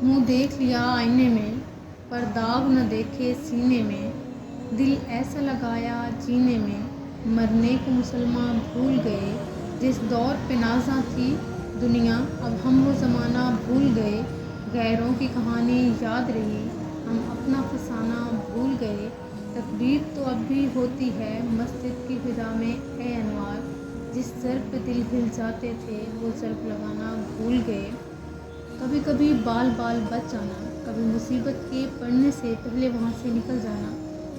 मुँह देख लिया आईने में, पर दाग न देखे सीने में। दिल ऐसा लगाया जीने में, मरने को मुसलमान भूल गए। जिस दौर पे नाज़ा थी दुनिया, अब हम वो ज़माना भूल गए। गैरों की कहानी याद रही, हम अपना फसाना भूल गए। तकबीर तो अब भी होती है मस्जिद की फिजा में ए अनवार। जिस ज़र्ब पे दिल हिल जाते थे, वो ज़र्ब लगाना भूल गए। कभी कभी बाल बाल बच जाना, कभी मुसीबत के पड़ने से पहले वहाँ से निकल जाना।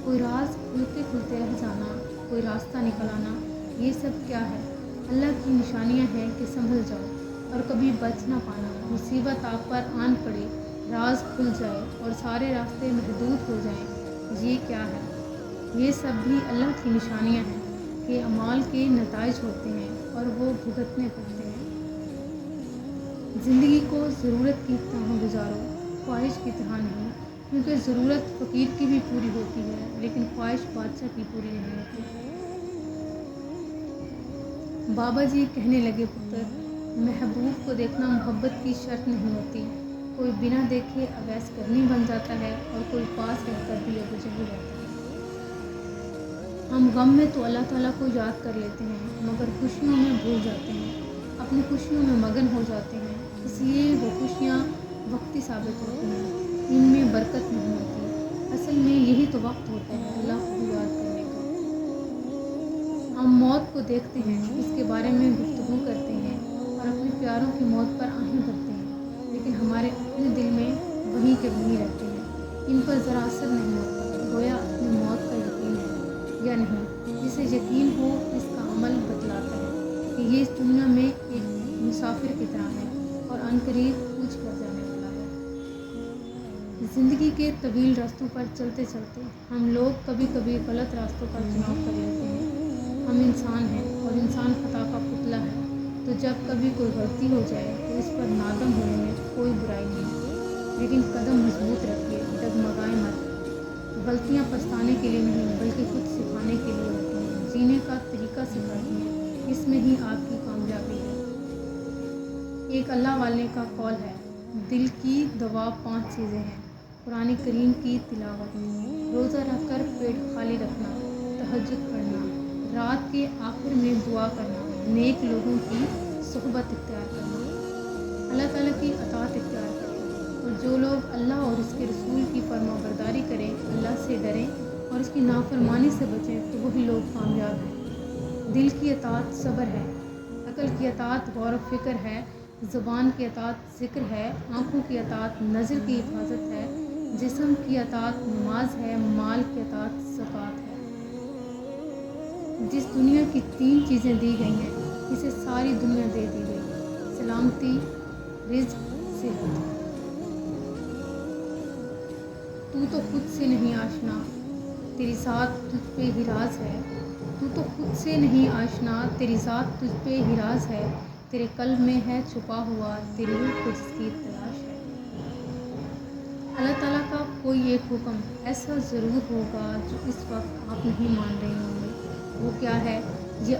कोई राज खुलते खुलते रह जाना, कोई रास्ता निकल आना। ये सब क्या है? अल्लाह की निशानियाँ हैं कि संभल जाओ। और कभी बच ना पाना, मुसीबत आप पर आन पड़े, राज खुल जाए और सारे रास्ते महदूद हो जाएं। ये क्या है? ये सब भी अल्लाह की निशानियाँ हैं कि अमाल के नताइज होते हैं और वो भुगतने पड़ते हैं। ज़िंदगी को ज़रूरत की तरह गुजारो, ख्वाहिश की तरह नहीं। क्योंकि ज़रूरत फ़कीर की भी पूरी होती है, लेकिन ख्वाहिश बादशाह की पूरी नहीं होती। बाबा जी कहने लगे, पुत्र, महबूब को देखना मोहब्बत की शर्त नहीं होती। कोई बिना देखे अवैस करनी बन जाता है और कोई पास रहकर भी अबू जहल रहता है। हम गम में तो अल्लाह ताला को याद कर लेते हैं, मगर खुशियों में भूल जाते हैं, अपनी खुशियों में मगन हो जाते हैं। इसलिए वो खुशियाँ वक्ती साबित होती हैं, इनमें बरकत नहीं होती। असल में यही तो वक्त होता है अल्लाह को याद करने का। हम मौत को देखते हैं, उसके बारे में गुफ्तगू करते हैं और अपने प्यारों की मौत पर आहें भरते हैं, लेकिन हमारे अपने दिल में वहीं के वहीं रहते हैं। इन पर ज़रा असर नहीं होता, गोया अपनी मौत का यकीन है या नहीं। जिसे यकीन हो, इसका अमल बतलाता है कि ये इस दुनिया में एक मुसाफिर की तरह है और अनकरीब कूच कर जाने वाला है। ज़िंदगी के तवील रास्तों पर चलते चलते हम लोग कभी कभी गलत रास्तों का चुनाव कर लेते हैं। हम इंसान हैं और इंसान खता का पुतला है, तो जब कभी कोई गलती हो जाए तो इस पर नादम होने में कोई बुराई नहीं, लेकिन कदम मजबूत रखिए, डगमगाए मत। गलतियाँ पछताने के लिए नहीं, बल्कि खुद सिखाने के लिए होती हैं, जीने का तरीका सिखाती हैं। इसमें ही आपकी कामयाबी है। एक अल्लाह वाले का कौल है, दिल की दवा 5 चीज़ें हैं। कुरान करीम की तिलावत, रोज़ा रख कर पेट खाली रखना, तहज्जुद पढ़ना, रात के आखिर में दुआ करना, नेक लोगों की सोहबत इख्तियार करना, अल्लाह ताला की अताअत इख्तियार करें। और जो लोग अल्लाह और उसके रसूल की फरमाबरदारी करें, अल्लाह से डरें और इसकी नाफरमानी से बचें, तो वही लोग कामयाब हैं। दिल की अताअत सब्र है, अक़ल की अताअत गौर व फ़िक्र है, ज़ुबान की अताअत ज़िक्र है, आँखों की अताअत नज़र की हिफाजत है, जिस्म की अताअत नमाज है, माल की अताअत ज़कात है। जिस दुनिया की 3 चीज़ें दी गई हैं, इसे सारी दुनिया दे दी गई, सलामती, रिज़्क़, सेहत। तू तो खुद से नहीं आशना, तेरी ज़ात तुझ पे ही राज है। तू तो खुद से नहीं आशना, तेरी ज़ात तुझ पे ही राज है। तेरे कल्ब में है छुपा हुआ, तेरी रूह को जिसकी तलाश है। अल्लाह ताला का कोई एक हुक्म ऐसा ज़रूर होगा जो इस वक्त आप नहीं मान रहे होंगे। वो क्या है? ये